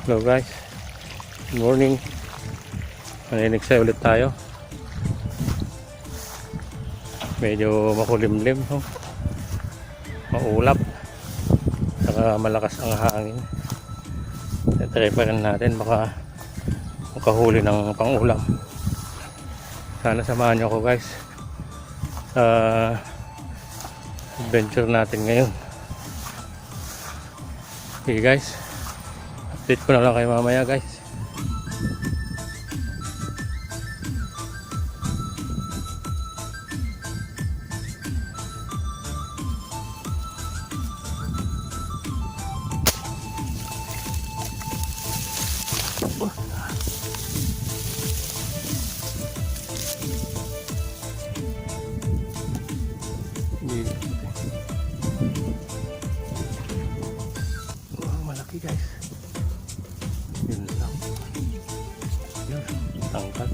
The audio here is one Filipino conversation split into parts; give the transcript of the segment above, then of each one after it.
Hello guys, good morning. Maninigsay ulit tayo. Medyo makulimlim, no? Maulap, saka malakas ang hangin. Try pa rin natin, baka makahuli ng pangulam. Sana samahan nyo ako guys sa adventure natin ngayon. Okay guys, update ko na lang kayo mamaya guys. Malaki guys. Yun lang. Yun, tangkad.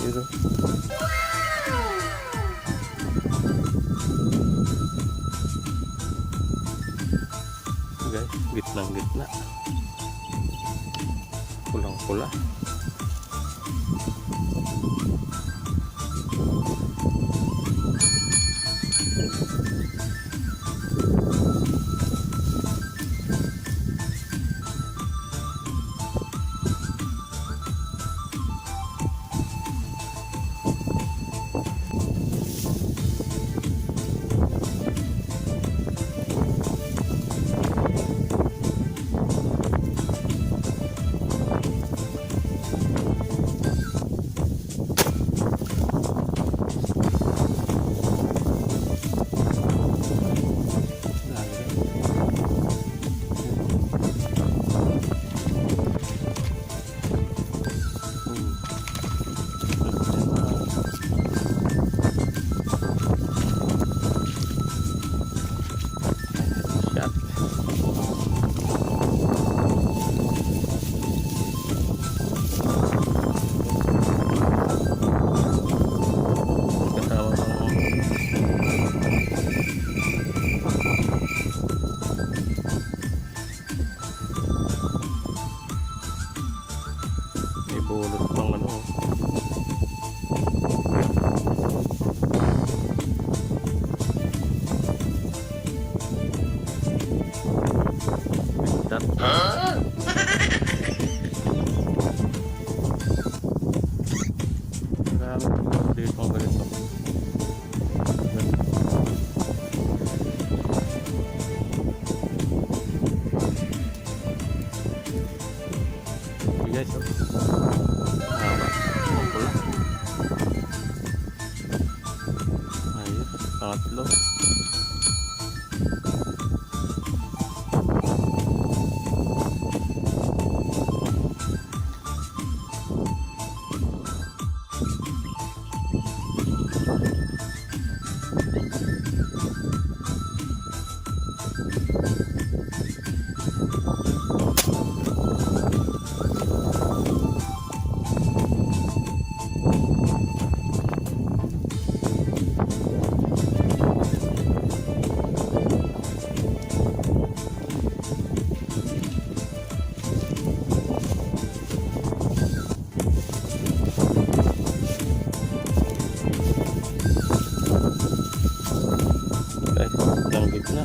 Yun. Guys, gitna. Pulang-pula. Bulot pang ano. Marami dito ang ganito. Guys, ayun, pangatlo. Ang gitna.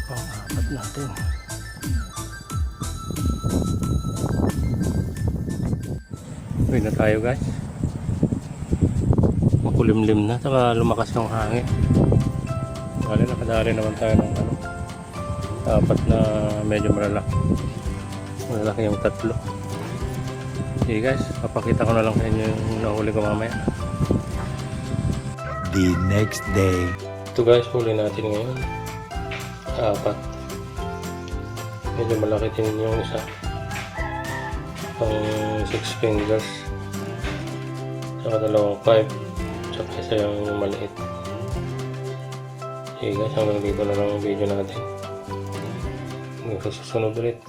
Pang-apat natin. Uwi na tayo guys. Makulimlim na, saka lumakas yung hangin. Bale, nakadali naman tayo ng ano, apat na medyo malalaki yung tatlo. Okay guys, papakita ko na lang sa inyo yung nahuli ko mamaya. The next day. Ito guys, huli natin ngayon, apat. Medyo malaki din yung isa, pang 6 fingers, saka dalawang 5, sa kaysa yung maliit. Okay guys, hanggang dito na lang ang video natin. Hanggang sa susunod ulit.